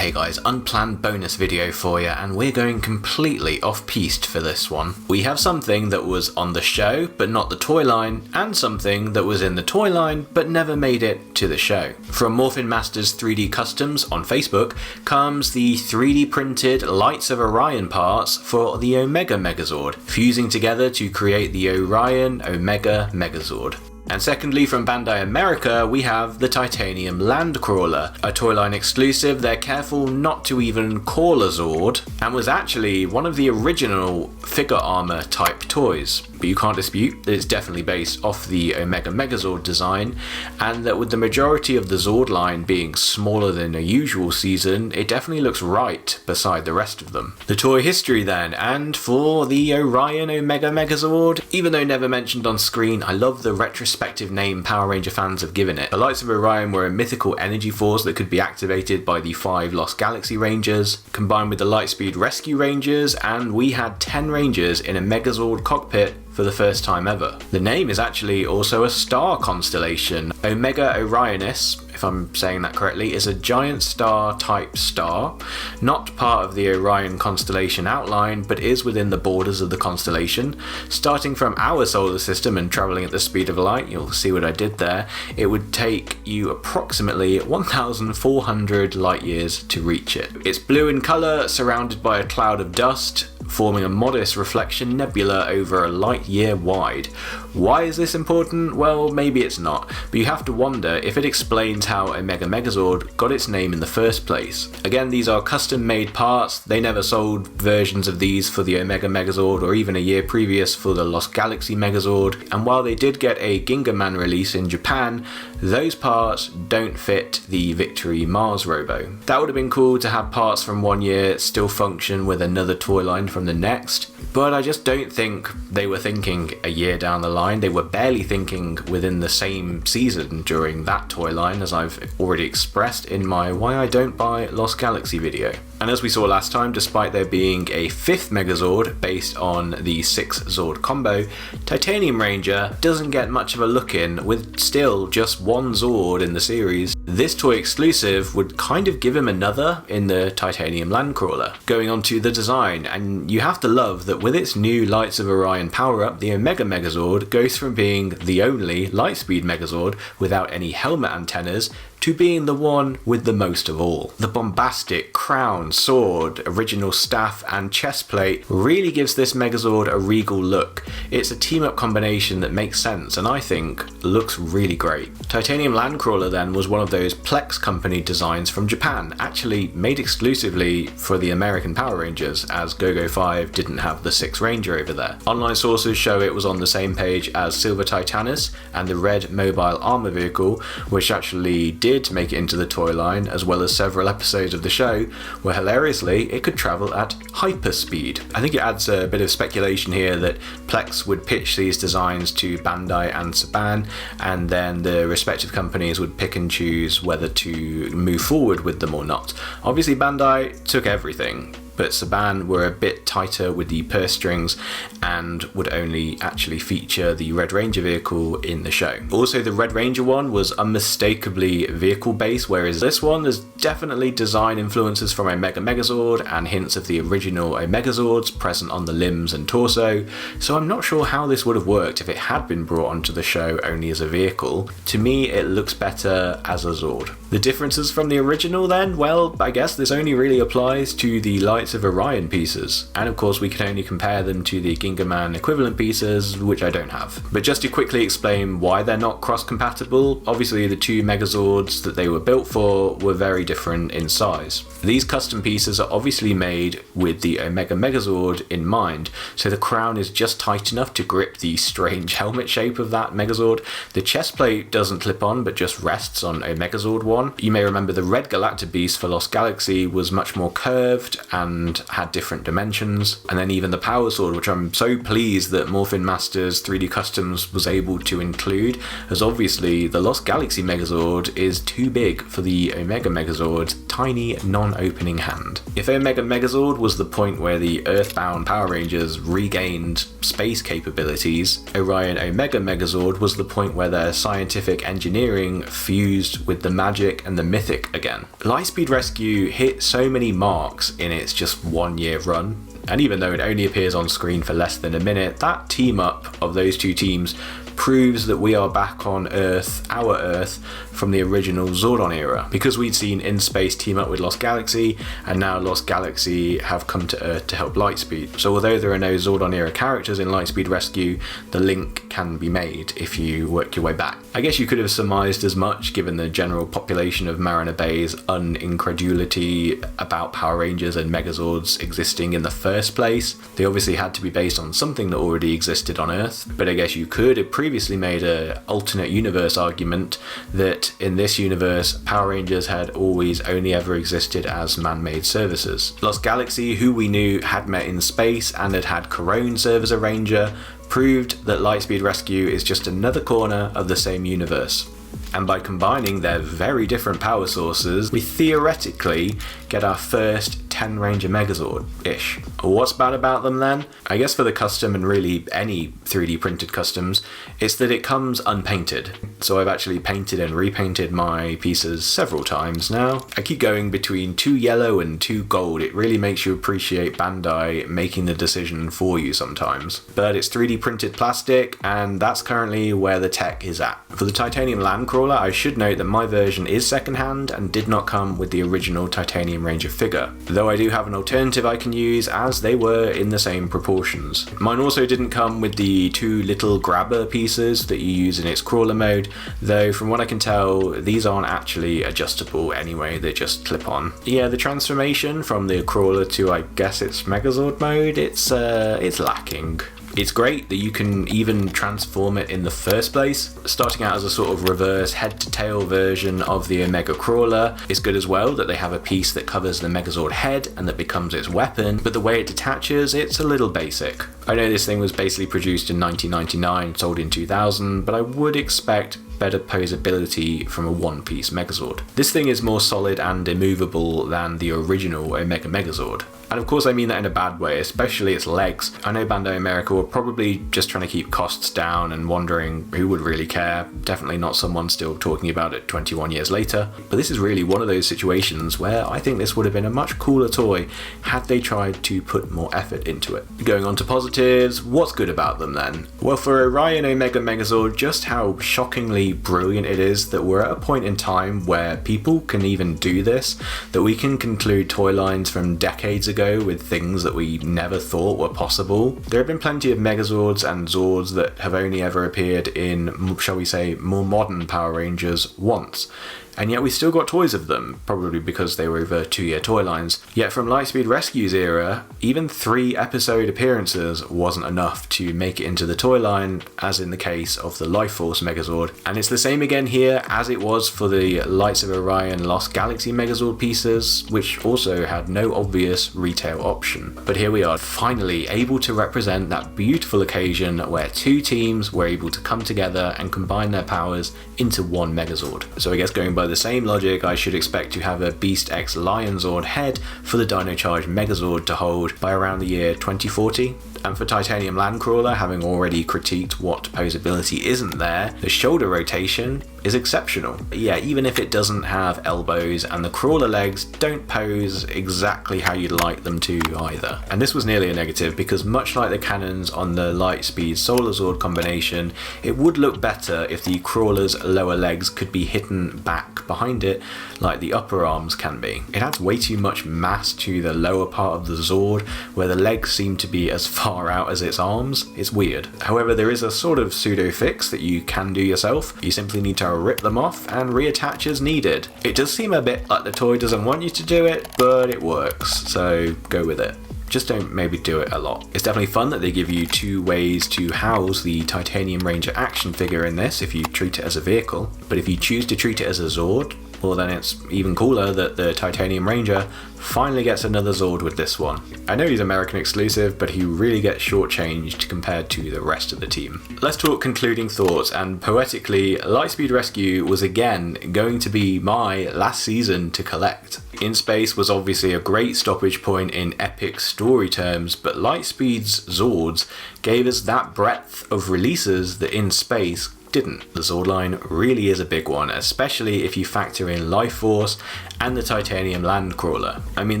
Hey guys, unplanned bonus video for you, and we're going completely off-piste for this one. We have something that was on the show but not the toy line, and something that was in the toy line but never made it to the show. From Morphin Masters 3D Customs on Facebook comes the 3D printed Lights of Orion parts for the Omega Megazord, fusing together to create the Orion Omega Megazord. And secondly, from Bandai America, we have the Titanium Landcrawler, a toyline exclusive they're careful not to even call a Zord, and was actually one of the original figure armour type toys. But you can't dispute that it's definitely based off the Omega Megazord design, and that with the majority of the Zord line being smaller than a usual season, it definitely looks right beside the rest of them. The toy history then, and for the Orion Omega Megazord, even though never mentioned on screen, I love the retrospective name Power Ranger fans have given it. The Lights of Orion were a mythical energy force that could be activated by the 5 Lost Galaxy Rangers, combined with the Lightspeed Rescue Rangers, and we had 10 Rangers in a Megazord cockpit for the first time ever. The name is actually also a star constellation. Omega Orionis, if I'm saying that correctly, is a giant star type star, not part of the Orion constellation outline, but is within the borders of the constellation. Starting from our solar system and travelling at the speed of light, you'll see what I did there, it would take you approximately 1,400 light years to reach it. It's blue in colour, surrounded by a cloud of dust, forming a modest reflection nebula over a light year wide. Why is this important? Well, maybe it's not, but you have to wonder if it explains how Omega Megazord got its name in the first place. Again, these are custom made parts. They never sold versions of these for the Omega Megazord or even a year previous for the Lost Galaxy Megazord, and while they did get a Gingaman release in Japan, those parts don't fit the Victory Mars Robo. That would have been cool to have parts from one year still function with another toy line from the next, but I just don't think they were thinking a year down the line. They were barely thinking within the same season during that toy line, as I've already expressed in my Why I Don't Buy Lost Galaxy video. And as we saw last time, despite there being a 5th Megazord based on the 6 Zord combo, Titanium Ranger doesn't get much of a look in, with still just one Zord in the series. This toy exclusive would kind of give him another in the Titanium Landcrawler. Going on to the design, and you have to love that with its new Lights of Orion power-up, the Omega Megazord goes from being the only Lightspeed Megazord without any helmet antennas to being the one with the most of all. The bombastic crown, sword, original staff and chest plate really gives this Megazord a regal look. It's a team-up combination that makes sense and I think looks really great. Titanium Landcrawler then was one of those Plex company designs from Japan, actually made exclusively for the American Power Rangers, as GoGo 5 didn't have the 6 Ranger over there. Online sources show it was on the same page as Silver Titanus and the red mobile armour vehicle, which actually did make it into the toy line, as well as several episodes of the show where hilariously it could travel at hyperspeed. I think it adds a bit of speculation here that Plex would pitch these designs to Bandai and Saban, and then the respective companies would pick and choose whether to move forward with them or not. Obviously Bandai took everything, but Saban were a bit tighter with the purse strings and would only actually feature the Red Ranger vehicle in the show. Also, the Red Ranger one was unmistakably vehicle based, whereas this one there's definitely design influences from Omega Megazord and hints of the original Omegazords present on the limbs and torso, so I'm not sure how this would have worked if it had been brought onto the show only as a vehicle. To me, it looks better as a Zord. The differences from the original then? Well, I guess this only really applies to the Lights of Orion pieces, and of course we can only compare them to the Gingaman equivalent pieces, which I don't have. But just to quickly explain why they're not cross-compatible, obviously the 2 Megazords that they were built for were very different in size. These custom pieces are obviously made with the Omega Megazord in mind, so the crown is just tight enough to grip the strange helmet shape of that Megazord. The chest plate doesn't clip on but just rests on Omegazord 1. You may remember the red Galacta Beast for Lost Galaxy was much more curved and and had different dimensions. And then even the Power Sword, which I'm so pleased that Morphin Masters 3D Customs was able to include, as obviously the Lost Galaxy Megazord is too big for the Omega Megazord's tiny non-opening hand. If Omega Megazord was the point where the Earthbound Power Rangers regained space capabilities, Orion Omega Megazord was the point where their scientific engineering fused with the magic and the mythic again. Lightspeed Rescue hit so many marks in its just 1 year run, and even though it only appears on screen for less than a minute, that team up of those two teams proves that we are back on Earth, our Earth, from the original Zordon era, because we'd seen In Space team up with Lost Galaxy, and now Lost Galaxy have come to Earth to help Lightspeed. So although there are no Zordon era characters in Lightspeed Rescue, the link can be made if you work your way back. I guess you could have surmised as much given the general population of Mariner Bay's unincredulity about Power Rangers and Megazords existing in the first place. They obviously had to be based on something that already existed on Earth, but I guess you could have previously made an alternate universe argument that in this universe Power Rangers had always only ever existed as man-made services. Lost Galaxy, who we knew had met in space and had Corone serve as a ranger, proved that Lightspeed Rescue is just another corner of the same universe. And by combining their very different power sources, we theoretically get our first 10 Ranger Megazord-ish. What's bad about them then? I guess for the custom and really any 3D printed customs, it's that it comes unpainted. So I've actually painted and repainted my pieces several times now. I keep going between 2 yellow and 2 gold. It really makes you appreciate Bandai making the decision for you sometimes. But it's 3D printed plastic, and that's currently where the tech is at. For the Titanium Land Crawler, I should note that my version is secondhand and did not come with the original Titanium Ranger figure, though I do have an alternative I can use as they were in the same proportions. Mine also didn't come with the 2 little grabber pieces that you use in its crawler mode, though from what I can tell these aren't actually adjustable anyway, they just clip on. Yeah, the transformation from the crawler to I guess its Megazord mode, it's lacking. It's great that you can even transform it in the first place. Starting out as a sort of reverse head-to-tail version of the Omega Crawler is good as well, that they have a piece that covers the Megazord head and that becomes its weapon, but the way it detaches, it's a little basic. I know this thing was basically produced in 1999, sold in 2000, but I would expect better posability from a one-piece Megazord. This thing is more solid and immovable than the original Omega Megazord. And of course I mean that in a bad way, especially its legs. I know Bandai America were probably just trying to keep costs down and wondering who would really care. Definitely not someone still talking about it 21 years later. But this is really one of those situations where I think this would have been a much cooler toy had they tried to put more effort into it. Going on to positives, what's good about them then? Well, for Orion Omega Megazord, just how shockingly brilliant it is that we're at a point in time where people can even do this, that we can conclude toy lines from decades ago with things that we never thought were possible. There have been plenty of Megazords and Zords that have only ever appeared in, shall we say, more modern Power Rangers once. And yet we still got toys of them, probably because they were over 2-year toy lines. Yet from Lightspeed Rescue's era, even 3 episode appearances wasn't enough to make it into the toy line, as in the case of the Lifeforce Megazord. And it's the same again here as it was for the Lights of Orion Lost Galaxy Megazord pieces, which also had no obvious retail option. But here we are, finally able to represent that beautiful occasion where 2 teams were able to come together and combine their powers into one Megazord. So I guess going by the same logic, I should expect to have a Beast X Lionzord head for the Dino Charge Megazord to hold by around the year 2040. And for Titanium Landcrawler, having already critiqued what posability isn't there, the shoulder rotation is exceptional. Yeah, even if it doesn't have elbows, and the crawler legs don't pose exactly how you'd like them to either. And this was nearly a negative, because much like the cannons on the Lightspeed Solarzord combination, it would look better if the crawler's lower legs could be hidden back behind it like the upper arms can be. It adds way too much mass to the lower part of the Zord, where the legs seem to be as far out as its arms. It's weird. However, there is a sort of pseudo fix that you can do yourself. You simply need to rip them off and reattach as needed. It does seem a bit like the toy doesn't want you to do it, but it works, so go with it. Just don't maybe do it a lot. It's definitely fun that they give you 2 ways to house the Titanium Ranger action figure in this if you treat it as a vehicle, but if you choose to treat it as a Zord, Well, then it's even cooler that the Titanium Ranger finally gets another Zord with this one. I know he's American exclusive, but he really gets shortchanged compared to the rest of the team. Let's talk concluding thoughts, and poetically, Lightspeed Rescue was again going to be my last season to collect. In Space was obviously a great stoppage point in epic story terms, but Lightspeed's Zords gave us that breadth of releases that In Space didn't. The Zord line really is a big one, especially if you factor in Lifeforce and the Titanium Landcrawler. I mean,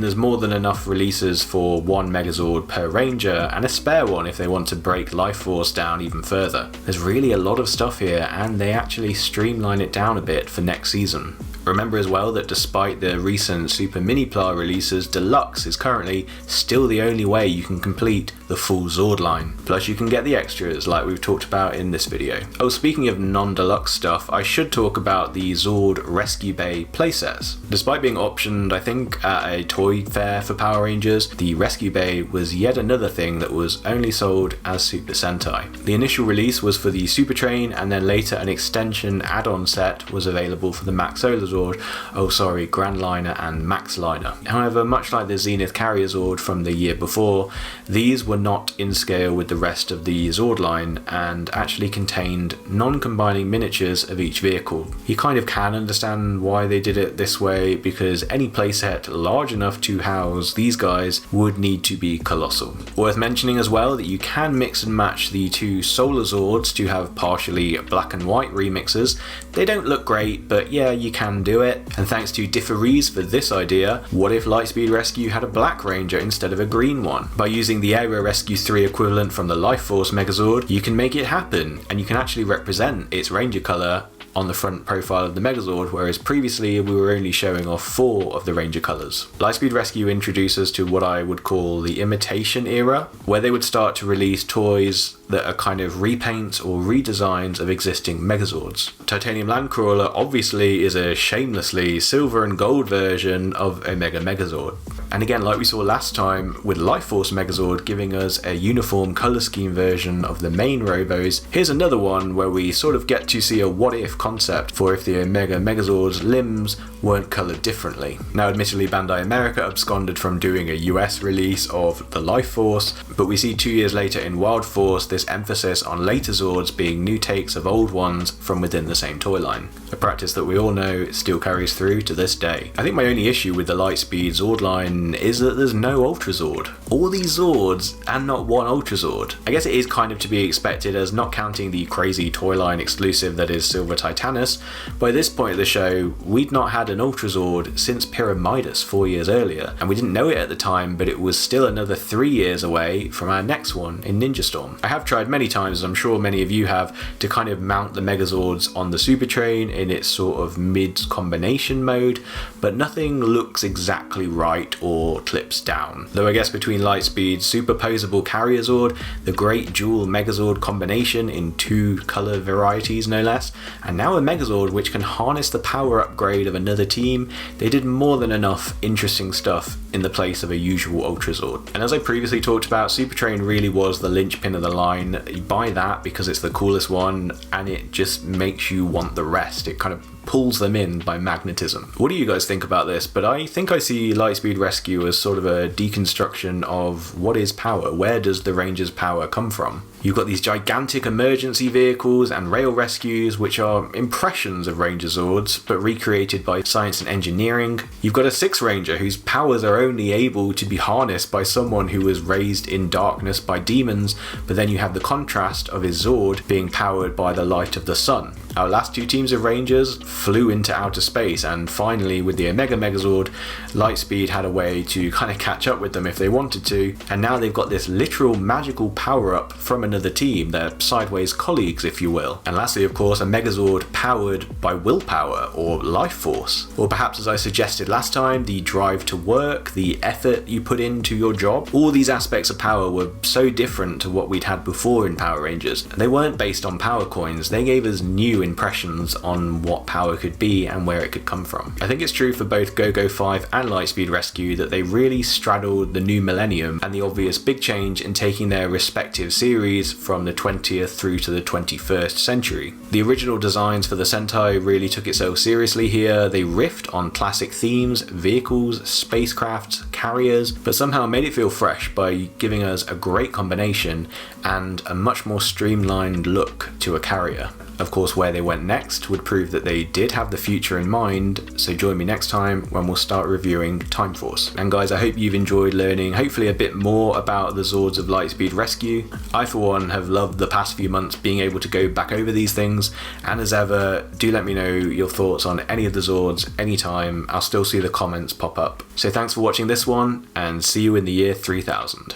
there's more than enough releases for one Megazord per Ranger, and a spare one if they want to break Lifeforce down even further. There's really a lot of stuff here, and they actually streamline it down a bit for next season. Remember as well that despite the recent Super Mini-Pla releases, Deluxe is currently still the only way you can complete the full Zord line. Plus you can get the extras like we've talked about in this video. Oh, speaking of non-deluxe stuff, I should talk about the Zord Rescue Bay playsets. Despite being optioned, I think, at a toy fair for Power Rangers, the Rescue Bay was yet another thing that was only sold as Super Sentai. The initial release was for the Supertrain, and then later an extension add-on set was available for the Max Solarzord, Grand Liner and Max Liner. However, much like the Zenith Carrier Zord from the year before, these were not in scale with the rest of the Zord line and actually contained non-combining miniatures of each vehicle. You kind of can understand why they did it this way, because any playset large enough to house these guys would need to be colossal. Worth mentioning as well that you can mix and match the two Solarzords to have partially black and white remixes. They don't look great, but yeah, you can do it. And thanks to Differies for this idea, what if Lightspeed Rescue had a black Ranger instead of a green one? By using the Aero Rescue 3 equivalent from the Lifeforce Megazord, you can make it happen, and you can actually represent its Ranger colour on the front profile of the Megazord, whereas previously we were only showing off 4 of the Ranger colours. Lightspeed Rescue introduces to what I would call the Imitation Era, where they would start to release toys that are kind of repaints or redesigns of existing Megazords. Titanium Landcrawler obviously is a shamelessly silver and gold version of Omega Megazord. And again, like we saw last time with Lifeforce Megazord giving us a uniform colour scheme version of the main Robos, here's another one where we sort of get to see a what if concept for if the Omega Megazord's limbs weren't coloured differently. Now admittedly Bandai America absconded from doing a US release of the Lifeforce, but we see 2 years later in Wild Force this emphasis on later Zords being new takes of old ones from within the same toy line. A practice that we all know still carries through to this day. I think my only issue with the Lightspeed Zord line is that there's no Ultrazord. All these Zords and not one Ultrazord. I guess it is kind of to be expected, as not counting the crazy toy line exclusive that is Silver Titanus, by this point of the show we'd not had an Ultrazord since Pyramidas 4 years earlier, and we didn't know it at the time, but it was still another 3 years away from our next one in Ninja Storm. I have tried many times, as I'm sure many of you have, to kind of mount the Megazords on the Supertrain in its sort of mid-combination mode, but nothing looks exactly right or clips down. Though I guess between Lightspeed's superposable Carrier Zord, the great dual Megazord combination in 2 colour varieties no less, and now a Megazord which can harness the power upgrade of another team, they did more than enough interesting stuff in the place of a usual Ultrazord. And as I previously talked about, Supertrain really was the linchpin of the line. You buy that because it's the coolest one, and it just makes you want the rest. It kind of pulls them in by magnetism. What do you guys think about this? But I think I see Lightspeed Rescue as sort of a deconstruction of what is power. Where does the Ranger's power come from? You've got these gigantic emergency vehicles and rail rescues, which are impressions of Ranger Zords, but recreated by science and engineering. You've got a 6 Ranger whose powers are only able to be harnessed by someone who was raised in darkness by demons, but then you have the contrast of his Zord being powered by the light of the sun. Our last 2 teams of Rangers flew into outer space, and finally with the Omega Megazord, Lightspeed had a way to kind of catch up with them if they wanted to, and now they've got this literal magical power up from another team. They're sideways colleagues, if you will. And lastly, of course, a Megazord powered by willpower or life force, or perhaps, as I suggested last time, the drive to work, the effort you put into your job. All these aspects of power were so different to what we'd had before in Power Rangers. They weren't based on power coins, they gave us new impressions on what power power could be and where it could come from. I think it's true for both GoGo 5 and Lightspeed Rescue that they really straddled the new millennium and the obvious big change in taking their respective series from the 20th through to the 21st century. The original designs for the Sentai really took itself seriously here. They riffed on classic themes, vehicles, spacecraft, carriers, but somehow made it feel fresh by giving us a great combination and a much more streamlined look to a carrier. Of course, where they went next would prove that they did have the future in mind, so join me next time when we'll start reviewing Time Force. And guys, I hope you've enjoyed learning hopefully a bit more about the Zords of Lightspeed Rescue. I for one have loved the past few months being able to go back over these things, and as ever, do let me know your thoughts on any of the Zords anytime. I'll still see the comments pop up. So thanks for watching this one, and see you in the year 3000.